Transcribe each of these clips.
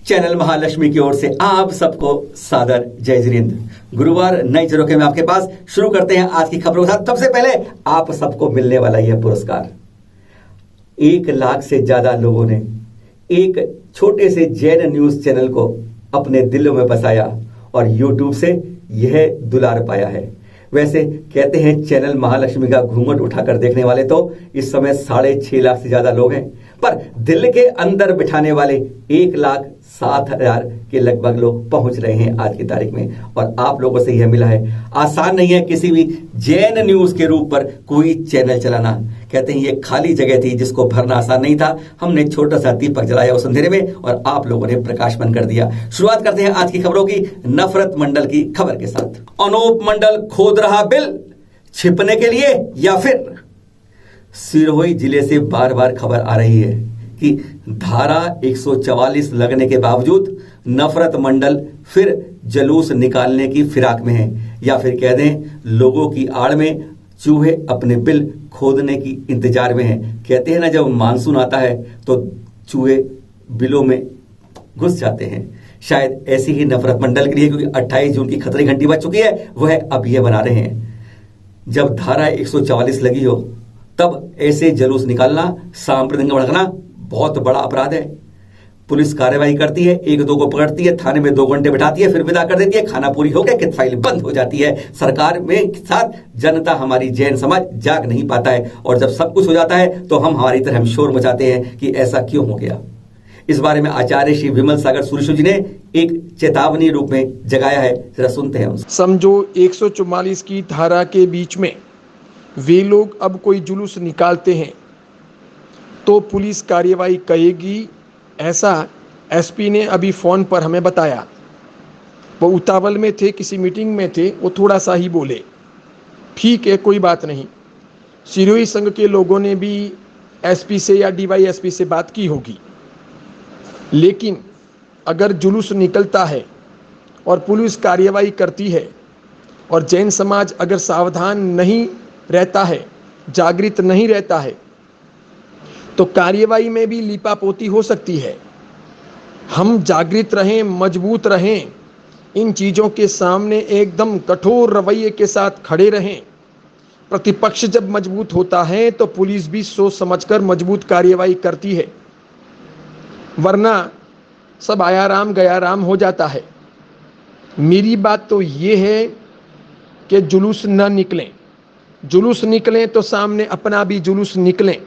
Channel Mahalakshmi की ओर से आप सबको सादर जय जिनेंद्र। गुरुवार नए झरोखे में आपके पास शुरू करते हैं आज की खबरों के साथ। सबसे पहले आप सबको मिलने वाला यह पुरस्कार। 1 लाख से ज्यादा लोगों ने एक छोटे से जैन न्यूज चैनल को अपने दिलों में बसाया और यूट्यूब से यह दुलार पाया है। वैसे कहते हैं चैनल महालक्ष्मी का घूंघट उठाकर देखने वाले तो इस समय 6.5 लाख से ज्यादा लोग हैं, पर दिल के अंदर बिठाने वाले 1,07,000 के लगभग लोग पहुंच रहे हैं आज की तारीख में। और आप लोगों से यह मिला है। आसान नहीं है किसी भी जैन न्यूज के रूप पर कोई चैनल चलाना। कहते हैं ये खाली जगह थी जिसको भरना आसान नहीं था। हमने छोटा सा दीपक जलाया उस अंधेरे में और आप लोगों ने प्रकाशमान कर दिया। शुरुआत करते हैं आज की खबरों की नफरत मंडल की खबर के साथ। अनूप मंडल खोद रहा बिल छिपने के लिए या फिर सिरोही जिले से बार बार खबर आ रही है कि धारा 144 लगने के बावजूद नफरत मंडल फिर जुलूस निकालने की फिराक में है, या फिर कह दें लोगों की आड़ में चूहे अपने बिल खोदने की इंतजार में हैं। कहते हैं ना जब मानसून आता है तो चूहे बिलों में घुस जाते हैं। शायद ऐसी ही नफरत मंडल के लिए, क्योंकि 28 जून की खतरे घंटी बज चुकी है, वह अब यह बना रहे हैं। जब धारा 144 लगी हो तब ऐसे जुलूस निकालना, सांप्रदायिक भड़कना बहुत बड़ा अपराध है। पुलिस कार्यवाही करती है, 1-2 को पकड़ती है, थाने में 2 घंटे बिठाती है, फिर विदा कर देती है, खाना पूरी हो गया कि फाइल बंद हो जाती है। सरकार में साथ जनता, हमारी जैन समाज जाग नहीं पाता है और जब सब कुछ हो जाता है तो हम हमारी तरह हम शोर मचाते हैं कि ऐसा क्यों हो गया। इस बारे में आचार्य श्री विमल सागर सूर्यशु जी ने एक चेतावनी रूप में जगाया है, जरा सुनते हैं उनसे। समझो 144 की धारा के बीच में वे लोग अब कोई जुलूस निकालते हैं तो पुलिस कार्यवाही करेगी, ऐसा एसपी ने अभी फ़ोन पर हमें बताया। वो उतावल में थे, किसी मीटिंग में थे, वो थोड़ा सा ही बोले। ठीक है, कोई बात नहीं। सिरोही संघ के लोगों ने भी एसपी से या डीवाईएसपी से बात की होगी, लेकिन अगर जुलूस निकलता है और पुलिस कार्यवाही करती है और जैन समाज अगर सावधान नहीं रहता है, जागृत नहीं रहता है, तो कार्यवाही में भी लीपापोती हो सकती है। हम जागृत रहें, मजबूत रहें, इन चीज़ों के सामने एकदम कठोर रवैये के साथ खड़े रहें। प्रतिपक्ष जब मजबूत होता है तो पुलिस भी सोच समझकर मजबूत कार्यवाही करती है, वरना सब आया राम गया राम हो जाता है। मेरी बात तो ये है कि जुलूस न निकलें। जुलूस निकलें तो सामने अपना भी जुलूस निकलें,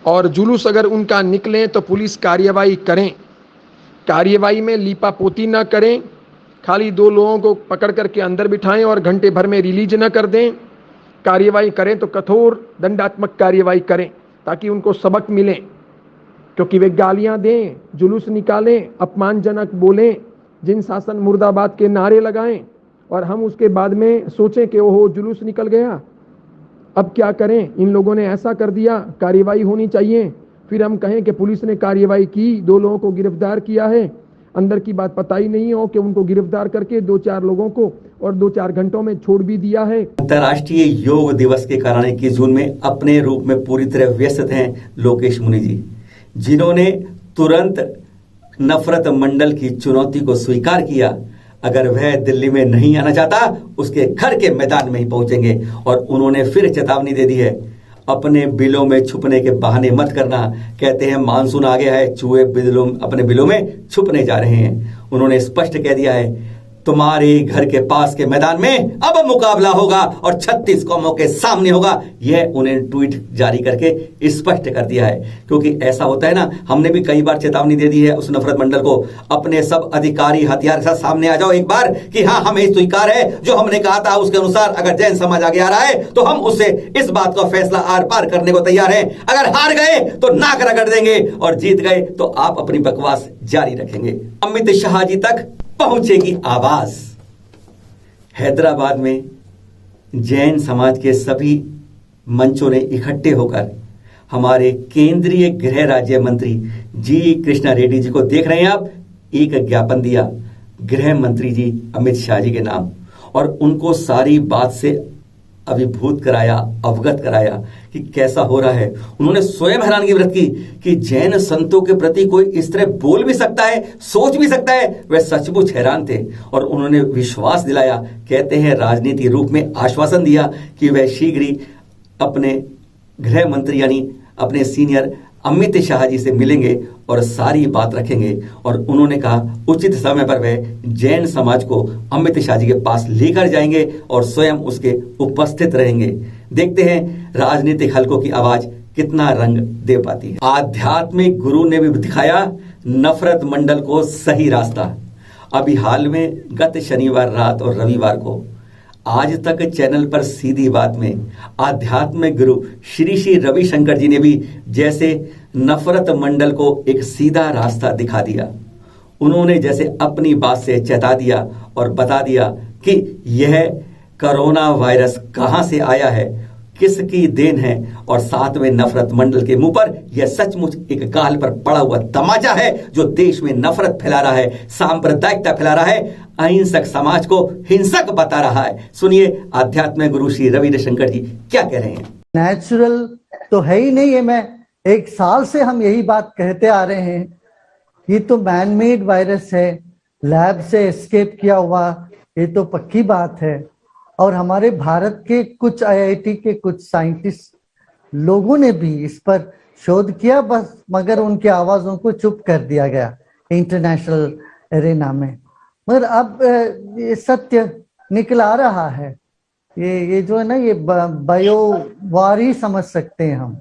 और जुलूस अगर उनका निकलें तो पुलिस कार्यवाही करें। कार्यवाही में लीपापोती ना करें, खाली 2 लोगों को पकड़ करके अंदर बिठाएं और घंटे भर में रिलीज ना कर दें। कार्यवाही करें तो कठोर दंडात्मक कार्यवाही करें ताकि उनको सबक मिले, क्योंकि वे गालियां दें, जुलूस निकालें, अपमानजनक बोलें, जिन शासन मुर्दाबाद के नारे लगाएं और हम उसके बाद में सोचें कि ओहो जुलूस निकल गया, अब क्या करें, इन लोगों ने ऐसा कर दिया, कार्यवाही होनी चाहिए। फिर हम कहें कि पुलिस ने कार्यवाही की, 2 लोगों को गिरफ्तार किया है, अंदर की बात पता ही नहीं हो कि उनको गिरफ्तार करके 2-4 लोगों को और 2-4 घंटों में छोड़ भी दिया है। अंतर्राष्ट्रीय योग दिवस के कारण 21 जून में अपने रूप में पूरी तरह व्यस्त हैं लोकेश मुनि जी, जिन्होंने तुरंत नफरत मंडल की चुनौती को स्वीकार किया। अगर वह दिल्ली में नहीं आना चाहता, उसके घर के मैदान में ही पहुंचेंगे। और उन्होंने फिर चेतावनी दे दी है, अपने बिलों में छुपने के बहाने मत करना। कहते हैं मानसून आ गया है, चूहे अपने बिलों में छुपने जा रहे हैं। उन्होंने स्पष्ट कह दिया है, तुम्हारे घर के पास के मैदान में अब मुकाबला होगा और 36 कौमों के सामने होगा। यह उन्हें ट्वीट जारी करके स्पष्ट कर दिया है। क्योंकि ऐसा होता है ना, हमने भी कई बार चेतावनी दे दी है उस नफरत मंडल को, अपने सब अधिकारी हथियार के साथ सामने आ जाओ एक बार कि हाँ हमें स्वीकार है, जो हमने कहा था उसके अनुसार अगर जैन समाज आगे आ रहा है तो हम उससे इस बात का फैसला आर पार करने को तैयार हैं। अगर हार गए तो नाक रगड़ देंगे और जीत गए तो आप अपनी बकवास जारी रखेंगे। अमित शाह जी तक पहुंचेगी आवाज। हैदराबाद में जैन समाज के सभी मंचों ने इकट्ठे होकर हमारे केंद्रीय गृह राज्य मंत्री जी कृष्णा रेड्डी जी को देख रहे हैं आप, एक ज्ञापन दिया गृह मंत्री जी अमित शाह जी के नाम, और उनको सारी बात से अभिभूत कराया, अवगत कराया कि कैसा हो रहा है। उन्होंने स्वयं हैरानगी व्यक्त की कि जैन संतों के प्रति कोई इस तरह बोल भी सकता है, सोच भी सकता है। वे सचमुच हैरान थे और उन्होंने विश्वास दिलाया, कहते हैं राजनीति रूप में आश्वासन दिया कि वह शीघ्र ही अपने गृह मंत्री यानी अपने सीनियर अमित शाह जी से मिलेंगे और सारी बात रखेंगे। और उन्होंने कहा उचित समय पर वे जैन समाज को अमित शाह जी के पास लेकर जाएंगे और स्वयं उसके उपस्थित रहेंगे। देखते हैं राजनीतिक हलकों की आवाज कितना रंग दे पाती है। आध्यात्मिक गुरु ने भी दिखाया नफरत मंडल को सही रास्ता। अभी हाल में गत शनिवार रात और रविवार को आज तक चैनल पर सीधी बात में आध्यात्मिक गुरु श्री श्री रविशंकर जी ने भी जैसे नफरत मंडल को एक सीधा रास्ता दिखा दिया। उन्होंने जैसे अपनी बात से चेता दिया और बता दिया कि यह कोरोना वायरस कहां से आया है, किसकी देन है, और साथ में नफरत मंडल के मुंह पर यह सचमुच एक गाल पर पड़ा हुआ तमाचा है जो देश में नफरत फैला रहा है, सांप्रदायिकता फैला रहा है, अहिंसक समाज को हिंसक बता रहा है। सुनिए आध्यात्मिक गुरु श्री रविशंकर जी क्या कह रहे हैं। नेचुरल तो है ही नहीं है। मैं 1 साल से हम यही बात कहते आ रहे हैं, ये तो मैन मेड वायरस है, लैब से एस्केप किया हुआ, ये तो पक्की बात है। और हमारे भारत के कुछ IIT के कुछ साइंटिस्ट लोगों ने भी इस पर शोध किया, बस मगर उनकी आवाजों को चुप कर दिया गया इंटरनेशनल एरेना में। मगर अब ये सत्य निकल आ रहा है। ये जो है ना, ये बायोवार ही समझ सकते हैं हम।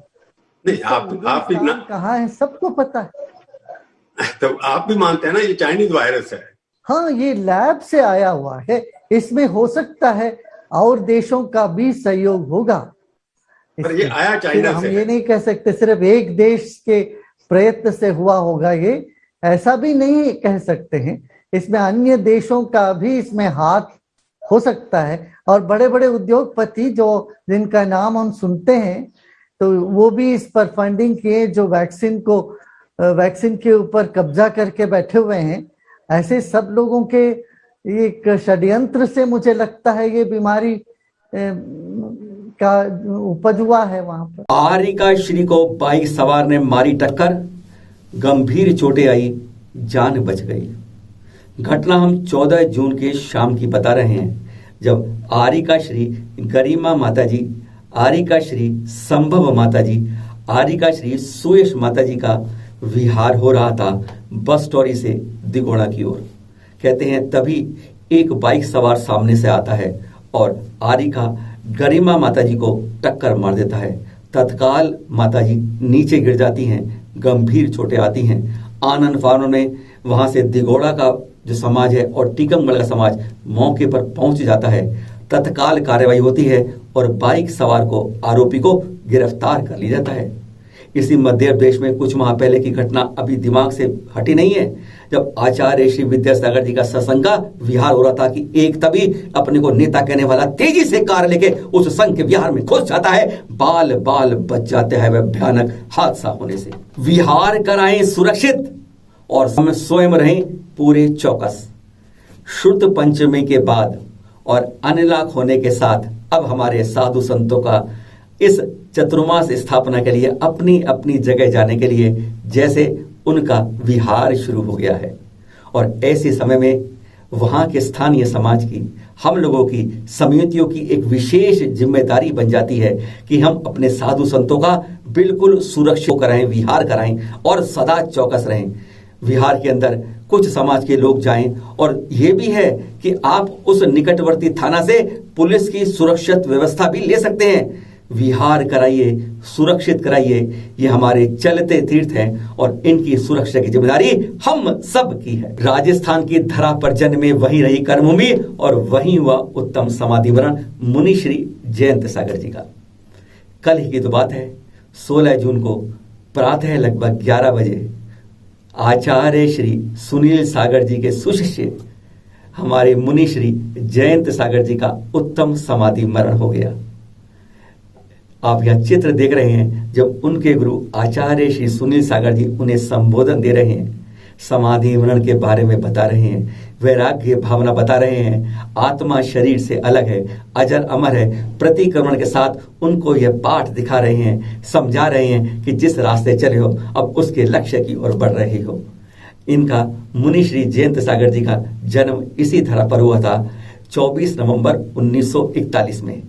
नहीं, आप भी कहाँ है सबको पता है। तो आप भी मानते हैं ना ये चाइनीज वायरस है? हाँ, ये लैब से आया हुआ है, इसमें हो सकता है और देशों का भी सहयोग होगा। पर ये आया चाइना से। हम ये नहीं कह सकते सिर्फ एक देश के प्रयत्न से हुआ होगा, ये ऐसा भी नहीं कह सकते हैं। इसमें अन्य देशों का भी इसमें हाथ हो सकता है, और बड़े बड़े उद्योगपति जो जिनका नाम हम सुनते हैं तो वो भी इस पर फंडिंग किए, जो वैक्सीन के ऊपर कब्जा करके बैठे हुए हैं। ऐसे सब लोगों के एक षड्यंत्र से मुझे लगता है ये बीमारी का उपज हुआ है वहां पर। आरिका श्री को बाइक सवार ने मारी टक्कर, गंभीर चोटें आई, जान बच गई। घटना हम 14 जून के शाम की बता रहे हैं, जब आरिका श्री गरिमा माताजी, आरिका श्री संभव माताजी, आरिका श्री सुयश माताजी का विहार हो रहा था बस टोरी से दिगोड़ा की ओर। कहते हैं तभी एक बाइक सवार सामने से आता है और आरिका गरिमा माताजी को टक्कर मार देता है। तत्काल माताजी नीचे गिर जाती हैं, गंभीर चोटें आती हैं। आनंद फानों ने वहां से दिगोड़ा का जो समाज है और टीकमगढ़ का समाज मौके पर पहुंच जाता है। तत्काल कार्रवाई होती है और बाइक सवार को, आरोपी को गिरफ्तार कर लिया जाता है। इसी मध्य प्रदेश में कुछ माह पहले की घटना अभी दिमाग से हटी नहीं है, जब आचार्य श्री विद्यासागर जी का सत्संग का विहार हो रहा था कि एक तभी अपने को नेता कहने वाला तेजी से कार लेके उस संघ के विहार में घुस जाता है। बाल बाल बच जाते हैं वह भयानक हादसा होने से। विहार कराएं सुरक्षित और हम स्वयं रहें पूरे चौकस। शुद्ध पंचमी के बाद और अनलॉक होने के साथ अब हमारे साधु संतों का इस चतुर्मास स्थापना के लिए अपनी अपनी जगह जाने के लिए जैसे उनका विहार शुरू हो गया है। और ऐसे समय में वहां के स्थानीय समाज की, हम लोगों की, समितियों की एक विशेष जिम्मेदारी बन जाती है कि हम अपने साधु संतों का बिल्कुल सुरक्षित कराएं, विहार कराएं और सदा चौकस रहें। विहार के अंदर कुछ समाज के लोग जाएं, और यह भी है कि आप उस निकटवर्ती थाना से पुलिस की सुरक्षित व्यवस्था भी ले सकते हैं। विहार कराइए, सुरक्षित कराइए, ये हमारे चलते तीर्थ हैं और इनकी सुरक्षा की जिम्मेदारी हम सब की है। राजस्थान की धरा पर जन्मे वहीं रही कर्मभूमि और वहीं हुआ उत्तम समाधि वरण मुनि श्री जयंत सागर जी का। कल ही की तो बात है, 16 जून को प्रातः लगभग 11 बजे आचार्य श्री सुनील सागर जी के सुशिष्य हमारे मुनि श्री जयंत सागर जी का उत्तम समाधि मरण हो गया। आप यह चित्र देख रहे हैं जब उनके गुरु आचार्य श्री सुनील सागर जी उन्हें संबोधन दे रहे हैं, समाधि मरण के बारे में बता रहे हैं। वैराग्य भावना बता रहे हैं। आत्मा शरीर से अलग है, अजर अमर है। प्रतिक्रमण के साथ उनको यह पाठ दिखा रहे हैं, समझा रहे हैं कि जिस रास्ते चले हो अब उसके लक्ष्य की ओर बढ़ रहे हो। इनका मुनि श्री जयंत सागर जी का जन्म इसी धरा पर हुआ था 24 नवंबर 1941 में,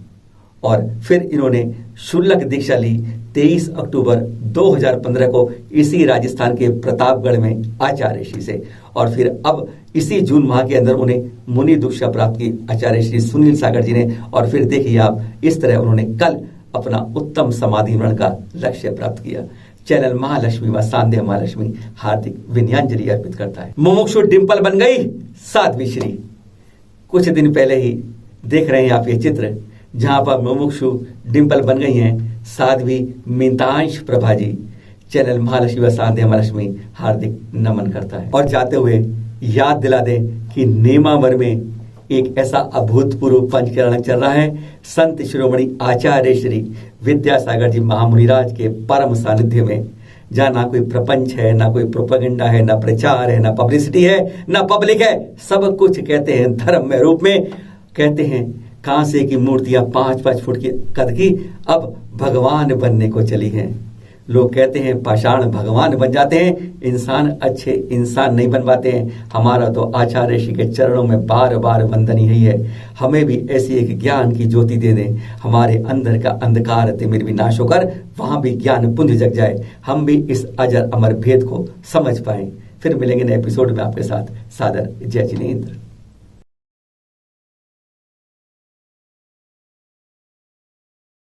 और फिर इन्होंने शुल्लक दीक्षा ली 23 अक्टूबर 2015 को इसी राजस्थान के प्रतापगढ़ में आचार्य श्री से, और फिर अब इसी जून माह के अंदर उन्हें मुनि दीक्षा प्राप्त की आचार्य श्री सुनील सागर जी ने। और फिर देखिए आप, इस तरह उन्होंने कल अपना उत्तम समाधि मरण का लक्ष्य प्राप्त किया। चैनल महालक्ष्मी व सांध्य महालक्ष्मी हार्दिक विनयांजलि अर्पित करता है। मुमुक्षु डिंपल बन गई साध्वी श्री। कुछ दिन पहले ही देख रहे हैं आप ये चित्र, जहां पर मुमुक्षु डिंपल बन गई हैं साध्वी मितांश प्रभा जी। चैनल महालक्ष्मी व सांध्य महालक्ष्मी हार्दिक नमन करता है। और जाते हुए याद दिला दें कि नेमावर में एक ऐसा अभूतपूर्व पंचकरण चल रहा है। संत शिरोमणि आचार्य श्री विद्यासागर जी महामुनिराज के परम सानिध्य में, जहाँ ना कोई प्रपंच है, ना कोई प्रोपेगेंडा है, ना प्रचार है, ना पब्लिसिटी है, ना पब्लिक है। सब कुछ कहते हैं धर्म में रूप में। कहते हैं कांसे की मूर्तियां 5-5 फुट की कद की अब भगवान बनने को चली हैं। लोग कहते हैं पाषाण भगवान बन जाते हैं, इंसान अच्छे इंसान नहीं बन पाते हैं। हमारा तो आचार्य श्री के चरणों में बार बार वंदन यही है, हमें भी ऐसी एक ज्ञान की ज्योति दे दें, हमारे अंदर का अंधकार तिमिर भी नाश होकर वहां भी ज्ञान पुंज जग जाए, हम भी इस अजर अमर भेद को समझ पाएं। फिर मिलेंगे नए एपिसोड में आपके साथ। सादर जय जिनेंद्र।